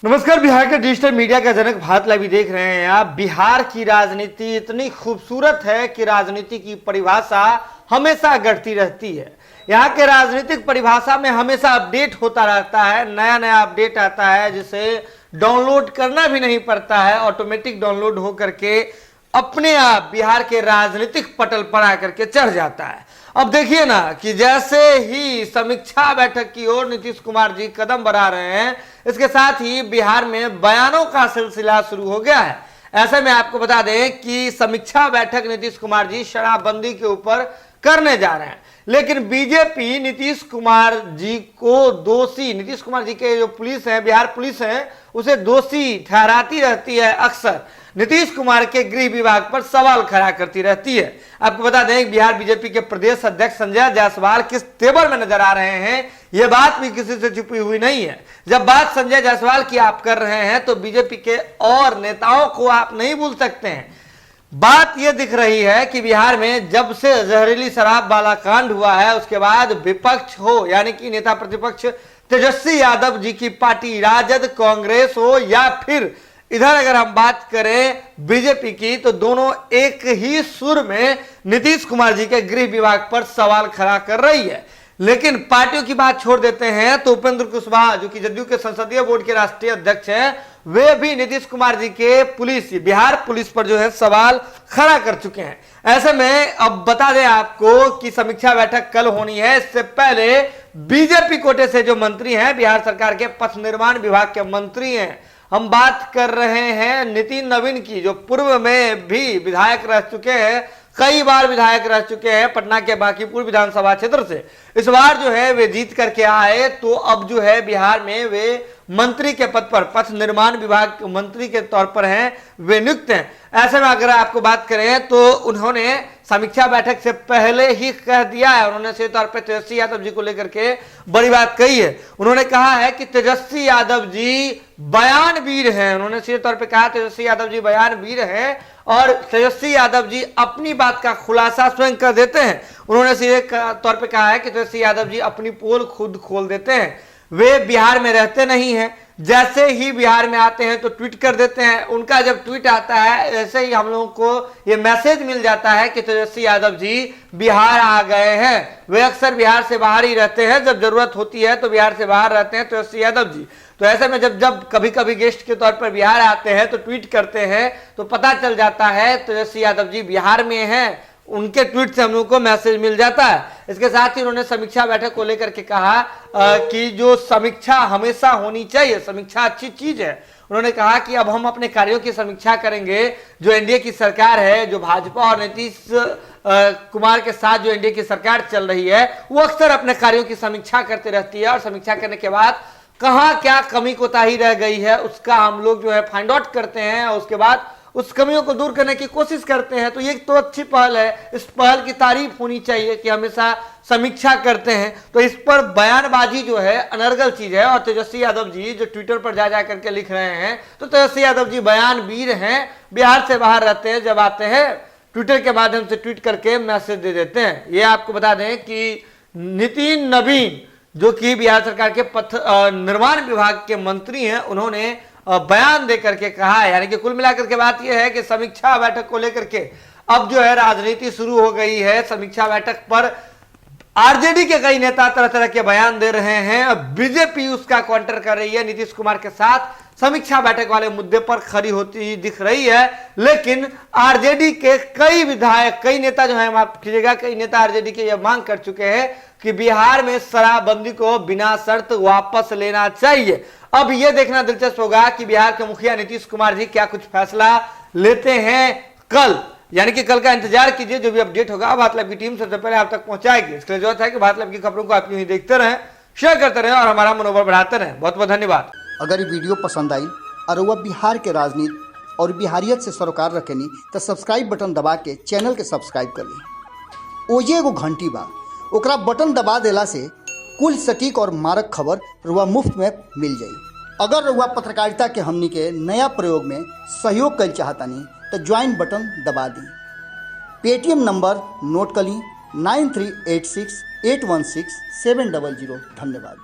नमस्कार, बिहार के digital media का जनक भारत लाइव देख रहे हैं आप। बिहार की राजनीति इतनी खूबसूरत है कि राजनीति की परिभाषा हमेशा घटती रहती है। यहाँ के राजनीतिक परिभाषा में हमेशा अपडेट होता रहता है, नया नया अपडेट आता है जिसे डाउनलोड करना भी नहीं पड़ता है, ऑटोमेटिक डाउनलोड हो करके अपने आप बिहार के राजनीतिक पटल पर आकर के चढ़ जाता है। अब देखिए ना कि जैसे ही समीक्षा बैठक की ओर नीतीश कुमार जी कदम बढ़ा रहे हैं, इसके साथ ही बिहार में बयानों का सिलसिला शुरू हो गया है। ऐसे में आपको बता दें कि समीक्षा बैठक नीतीश कुमार जी शराबबंदी के ऊपर करने जा रहे हैं, लेकिन बीजेपी नीतीश कुमार जी को दोषी, नीतीश कुमार जी के जो पुलिस है, बिहार पुलिस है, उसे दोषी ठहराती रहती है। अक्सर नीतीश कुमार के गृह विभाग पर सवाल खड़ा करती रहती है। आपको बता दें बिहार बीजेपी के प्रदेश अध्यक्ष संजय जायसवाल किस तेवर में नजर आ रहे हैं, यह बात भी किसी से छुपी हुई नहीं है। जब बात संजय जायसवाल की आप कर रहे हैं तो बीजेपी के और नेताओं को आप नहीं भूल सकते हैं। बात यह दिख रही है कि बिहार में जब से जहरीली शराब वाला कांड हुआ है, उसके बाद विपक्ष हो यानी कि नेता प्रतिपक्ष तेजस्वी यादव जी की पार्टी राजद, कांग्रेस हो या फिर इधर अगर हम बात करें बीजेपी की, तो दोनों एक ही सुर में नीतीश कुमार जी के गृह विभाग पर सवाल खड़ा कर रही है। लेकिन पार्टियों की बात छोड़ देते हैं तो उपेंद्र कुशवाहा जो कि जदयू के संसदीय बोर्ड के राष्ट्रीय अध्यक्ष हैं, वे भी नीतीश कुमार जी के बिहार पुलिस पर जो है सवाल खड़ा कर चुके हैं। ऐसे में अब बता दें आपको कि समीक्षा बैठक कल होनी है। इससे पहले बीजेपी कोटे से जो मंत्री हैं, बिहार सरकार के पथ निर्माण विभाग के मंत्री हैं, हम बात कर रहे हैं नितिन नवीन की, जो पूर्व में भी विधायक रह चुके हैं, कई बार विधायक रह चुके हैं पटना के बांकीपुर विधानसभा क्षेत्र से। इस बार जो है वे जीत करके आए, तो अब जो है बिहार में वे मंत्री के पद पर, पथ निर्माण विभाग मंत्री के तौर पर हैं, वे नियुक्त हैं। ऐसे में अगर आपको बात करें तो उन्होंने समीक्षा बैठक से पहले ही कह दिया है, उन्होंने सीधे तौर पर तेजस्वी यादव जी को लेकर के बड़ी बात कही है। उन्होंने कहा है कि तेजस्वी यादव जी बयानवीर हैं। उन्होंने सीधे तौर पर कहा तेजस्वी यादव जी बयानवीर हैं और तेजस्वी यादव जी अपनी बात का खुलासा स्वयं कर देते हैं। उन्होंने सीधे तौर पे कहा है कि तेजस्वी यादव जी अपनी पोल खुद खोल देते हैं। वे बिहार में रहते नहीं हैं, जैसे ही बिहार में आते हैं तो ट्वीट कर देते हैं। उनका जब ट्वीट आता है, ऐसे ही हम लोगों को ये मैसेज मिल जाता है कि तेजस्वी यादव जी बिहार आ गए हैं। वे अक्सर बिहार से बाहर ही रहते हैं, जब जरूरत होती है तो बिहार से बाहर रहते हैं तेजस्वी यादव जी। तो ऐसे में जब कभी कभी गेस्ट के तौर पर बिहार आते हैं तो ट्वीट करते हैं, तो पता चल जाता है तेजस्वी यादव जी बिहार में हैं। उनके ट्वीट से हम लोग को मैसेज मिल जाता है। इसके साथ ही उन्होंने समीक्षा बैठक को लेकर के कहा कि जो समीक्षा हमेशा होनी चाहिए, समीक्षा अच्छी चीज है। उन्होंने कहा कि अब हम अपने कार्यों की समीक्षा करेंगे। जो एनडीए की सरकार है, जो भाजपा और नीतीश कुमार के साथ जो एनडीए की सरकार चल रही है, वो अक्सर अपने कार्यों की समीक्षा करती रहती है और समीक्षा करने के बाद कहाँ क्या कमी कोताही रह गई है उसका हम लोग जो है फाइंड आउट करते हैं और उसके बाद उस कमियों को दूर करने की कोशिश करते हैं। तो ये तो अच्छी पहल है, इस पहल की तारीफ होनी चाहिए कि हमेशा समीक्षा करते हैं। तो इस पर बयानबाजी जो है अनर्गल चीज है। और तेजस्वी यादव जी जो ट्विटर पर जा करके लिख रहे हैं, तो तेजस्वी यादव जी बयानवीर हैं, बिहार से बाहर रहते हैं, जब आते हैं ट्विटर के माध्यम से ट्वीट करके मैसेज दे देते हैं। ये आपको बता दें कि नितिन नवीन जो कि बिहार सरकार के पथ निर्माण विभाग के मंत्री हैं, उन्होंने बयान दे करके कहा है। यानी कि कुल मिलाकर के बात यह है कि समीक्षा बैठक को लेकर के अब जो है राजनीति शुरू हो गई है। समीक्षा बैठक पर आरजेडी के कई नेता तरह तरह के बयान दे रहे हैं, बीजेपी उसका काउंटर कर रही है, नीतीश कुमार के साथ समीक्षा बैठक वाले मुद्दे पर खड़ी होती दिख रही है। लेकिन आरजेडी के कई विधायक, कई नेता जो है, माफ कीजिएगा, कई नेता आरजेडी के यह मांग कर चुके हैं कि बिहार में शराबबंदी को बिना शर्त वापस लेना चाहिए। अब यह देखना दिलचस्प होगा कि बिहार के मुखिया नीतीश कुमार जी क्या कुछ फैसला लेते हैं कल, यानी कि कल का इंतजार कीजिए। जो भी अपडेट होगा भारत लाइव की टीम सबसे पहले आप तक पहुंचाएगी। इसके लिए जरूरत है कि भारत लाइव की खबरों को आप यूं ही देखते रहें, शेयर करते रहें और हमारा मनोबल बढ़ाते रहें। बहुत बहुत धन्यवाद। अगर ये वीडियो पसंद आई और वह बिहार के राजनीति और बिहारियत से सरोकार रखेनी तो सब्सक्राइब बटन दबा के चैनल के सब्सक्राइब कर ली। ओजे एगो घंटी बा, ओकरा बटन दबा देला से कुल सटीक और मारक खबर रुआ मुफ्त में मिल जाई। अगर रुआ पत्रकारिता के हमनी के नया प्रयोग में सहयोग कर चाहतानी तो ज्वाइन बटन दबा दी। पेटीएम नंबर नोट कर ली 9386816700। धन्यवाद।